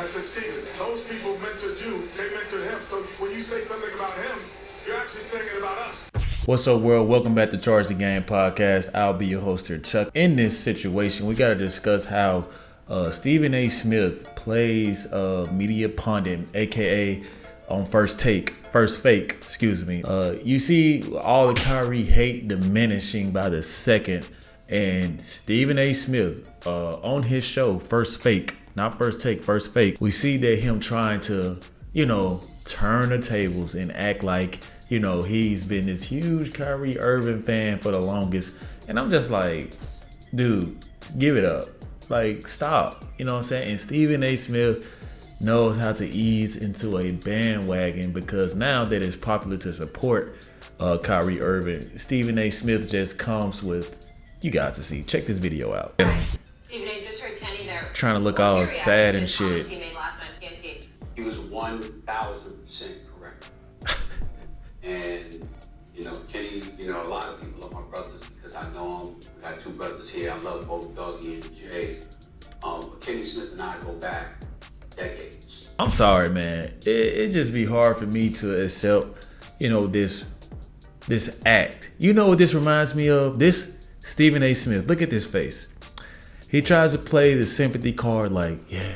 said, Steven, those people mentored you, they mentored him. So when you say something about him, you're actually saying it about us. What's up, world? Welcome back to Charge the Game podcast. I'll be your host here, Chuck. In this situation, we got to discuss how Stephen A. Smith plays media pundit, aka on First Fake. You see all the Kyrie hate diminishing by the second, and Stephen A. Smith on his show, First Fake, not First Take, First Fake, we see that him trying to, turn the tables and act like, he's been this huge Kyrie Irving fan for the longest. And I'm just like, dude, give it up. Like, stop. You know what I'm saying? And Stephen A. Smith knows how to ease into a bandwagon because now that it's popular to support Kyrie Irving, Stephen A. Smith just comes with, you guys to see. Check this video out. Stephen A. just heard Kenny there. Trying to look all sad and shit. He made last night at TNT. He was 1,000% correct. And, Kenny, a lot of people are my brothers because I know him. We got two brothers here. I love both Dougie and Jay. But Kenny Smith and I go back decades. I'm sorry, man. It just be hard for me to accept, this act. You know what this reminds me of? This Stephen A. Smith. Look at this face. He tries to play the sympathy card like, yeah,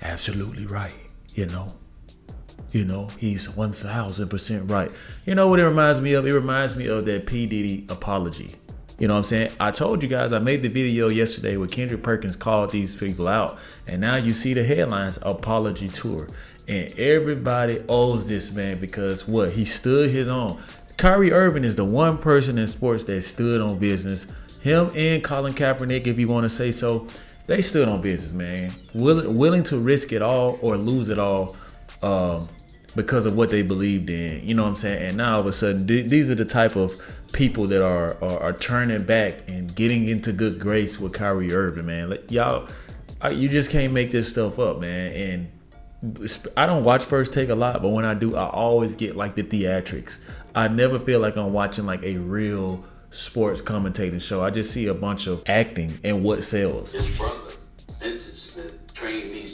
absolutely right, he's 1,000% right. You know what it reminds me of? It reminds me of that P. Diddy apology. You know what I'm saying? I told you guys, I made the video yesterday where Kendrick Perkins called these people out. And now you see the headlines, apology tour. And everybody owes this man because what? He stood his own. Kyrie Irving is the one person in sports that stood on business. Him and Colin Kaepernick, if you want to say so, they stood on business, man. Willing to risk it all or lose it all because of what they believed in. You know what I'm saying? And now all of a sudden, these are the type of people that are turning back and getting into good grace with Kyrie Irving, man. Like, y'all, you just can't make this stuff up, man. And I don't watch First Take a lot, but when I do, I always get like the theatrics. I never feel like I'm watching like a real sports commentating show. I just see a bunch of acting and what sells. His brother, Vincent Smith, trained me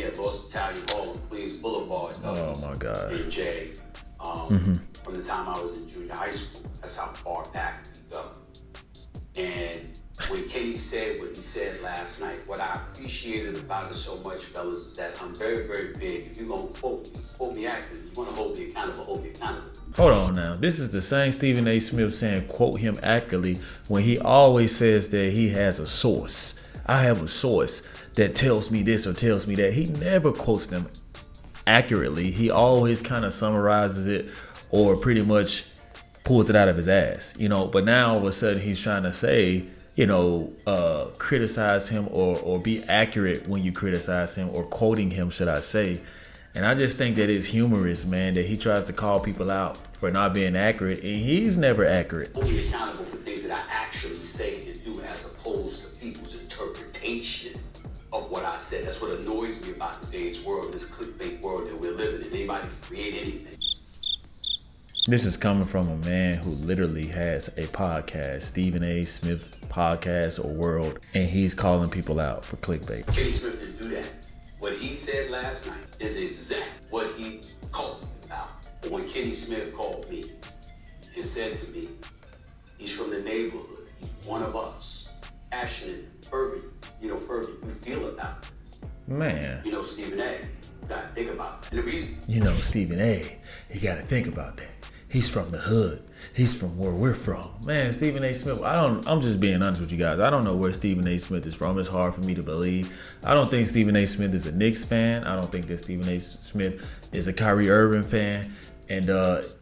at Lost Italian Hall on Queens Boulevard. Oh my God. And Jay, from the time I was in junior high school. That's how far back we go. And when Kenny said what he said last night, what I appreciated about it so much, fellas, is that I'm very, very big. If you're going to quote me accurately. You want to hold me accountable, hold me accountable. Hold on now. This is the same Stephen A. Smith saying quote him accurately when he always says that he has a source. I have a source that tells me this or tells me that. He never quotes them accurately. He always kind of summarizes it or pretty much pulls it out of his ass, But now all of a sudden he's trying to say, criticize him or be accurate when you criticize him or quoting him, should I say. And I just think that it's humorous, man, that he tries to call people out for not being accurate, and he's never accurate. Hold me accountable for things that I actually say and do as opposed to people's interpretation of what I said. That's what annoys me about today's world, this clickbait world that we're living in. Anybody can create anything. This is coming from a man who literally has a podcast, Stephen A. Smith podcast or world, and he's calling people out for clickbait. Kenny Smith didn't do that. What he said last night is exact what he called me about. But when Kenny Smith called me and said to me, he's from the neighborhood, he's one of us, passionate, fervent, you feel about it. Man. Stephen A., you gotta think about that. And the reason. Stephen A., you gotta think about that. He's from the hood. He's from where we're from. Man, Stephen A. Smith, I'm just being honest with you guys. I don't know where Stephen A. Smith is from. It's hard for me to believe. I don't think Stephen A. Smith is a Knicks fan. I don't think that Stephen A. Smith is a Kyrie Irving fan. And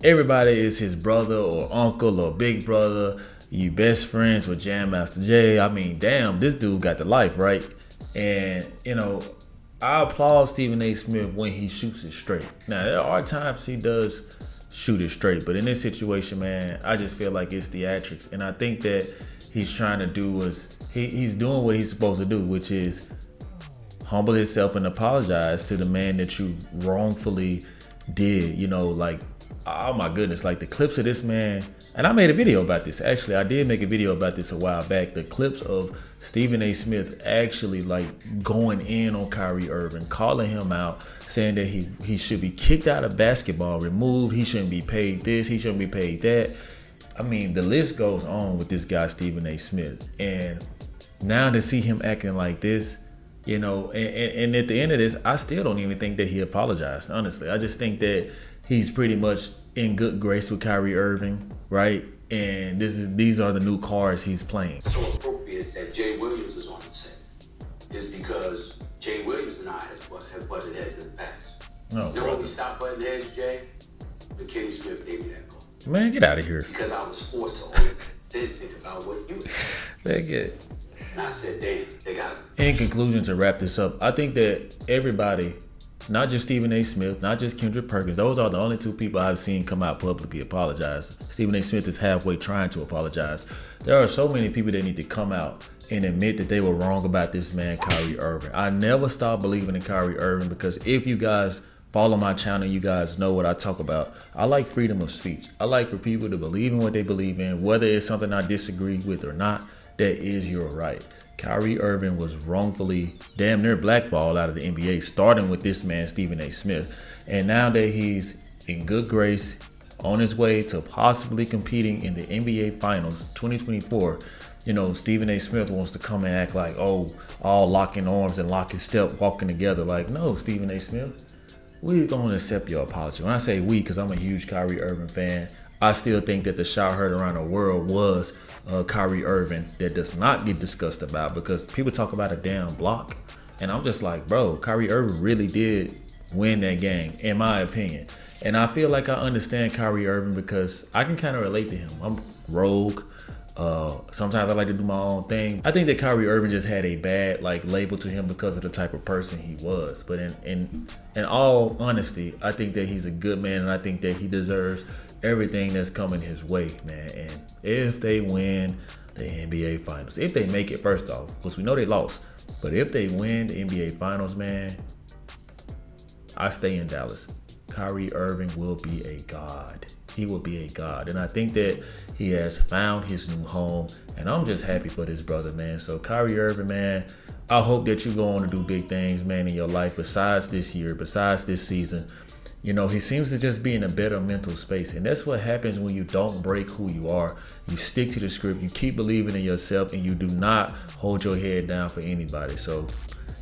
everybody is his brother or uncle or big brother. You best friends with Jam Master Jay. I mean, damn, this dude got the life, right? And, I applaud Stephen A. Smith when he shoots it straight. Now, there are times he does shoot it straight, but in this situation, man, I just feel like it's theatrics. And I think that he's trying to do is he's doing what he's supposed to do, which is humble himself and apologize to the man that you wrongfully did. Oh my goodness, like the clips of this man, And I made a video about this. Actually, I did make a video about this a while back. The clips of Stephen A. Smith actually like going in on Kyrie Irving, calling him out, saying that he should be kicked out of basketball, removed. He shouldn't be paid this. He shouldn't be paid that. I mean, the list goes on with this guy, Stephen A. Smith. And now to see him acting like this, you know, and at the end of this, I still don't even think that he apologized, honestly. I just think that he's pretty much in good grace with Kyrie Irving, right? And these are the new cards he's playing. So appropriate that Jay Williams is on the set is because Jay Williams and I have butted heads in the past. No, you know when we stopped butting heads, Jay? When Kenny Smith gave me that call. Man, get out of here. Because I was forced to then think about what you Man, get. And I said, damn, they got it. In conclusion, to wrap this up, I think that everybody, not just Stephen A. Smith, not just Kendrick Perkins, those are the only two people I've seen come out publicly apologize. Stephen A. Smith is halfway trying to apologize. There are so many people that need to come out and admit that they were wrong about this man, Kyrie Irving. I never stopped believing in Kyrie Irving because if you guys follow my channel, you guys know what I talk about. I like freedom of speech. I like for people to believe in what they believe in, whether it's something I disagree with or not. That is your right. Kyrie Irving was wrongfully damn near blackballed out of the NBA, starting with this man, Stephen A. Smith. And now that he's in good grace, on his way to possibly competing in the NBA Finals 2024, you know, Stephen A. Smith wants to come and act like, oh, all locking arms and locking step, walking together. Like, no, Stephen A. Smith, we're going to accept your apology. When I say we, because I'm a huge Kyrie Irving fan, I still think that the shot heard around the world was Kyrie Irving that does not get discussed about because people talk about a damn block. And I'm just like, bro, Kyrie Irving really did win that game, in my opinion. And I feel like I understand Kyrie Irving because I can kind of relate to him. I'm rogue. Sometimes I like to do my own thing. I think that Kyrie Irving just had a bad label to him because of the type of person he was. But in all honesty, I think that he's a good man, and I think that he deserves everything that's coming his way, man. And if they win the NBA Finals, if they make it, first off, because we know they lost, but if they win the NBA Finals, man, I stay in Dallas. Kyrie Irving will be a god. He will be a god. And I think that he has found his new home. And I'm just happy for this brother, man. So Kyrie Irving, man, I hope that you go on to do big things, man, in your life besides this year, besides this season. You know, he seems to just be in a better mental space. And that's what happens when you don't break who you are. You stick to the script. You keep believing in yourself. And you do not hold your head down for anybody. So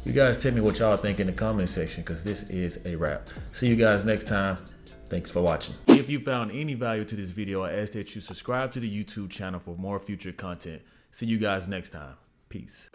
you guys tell me what y'all think in the comment section, because this is a wrap. See you guys next time. Thanks for watching. If you found any value to this video, I ask that you subscribe to the YouTube channel for more future content. See you guys next time. Peace.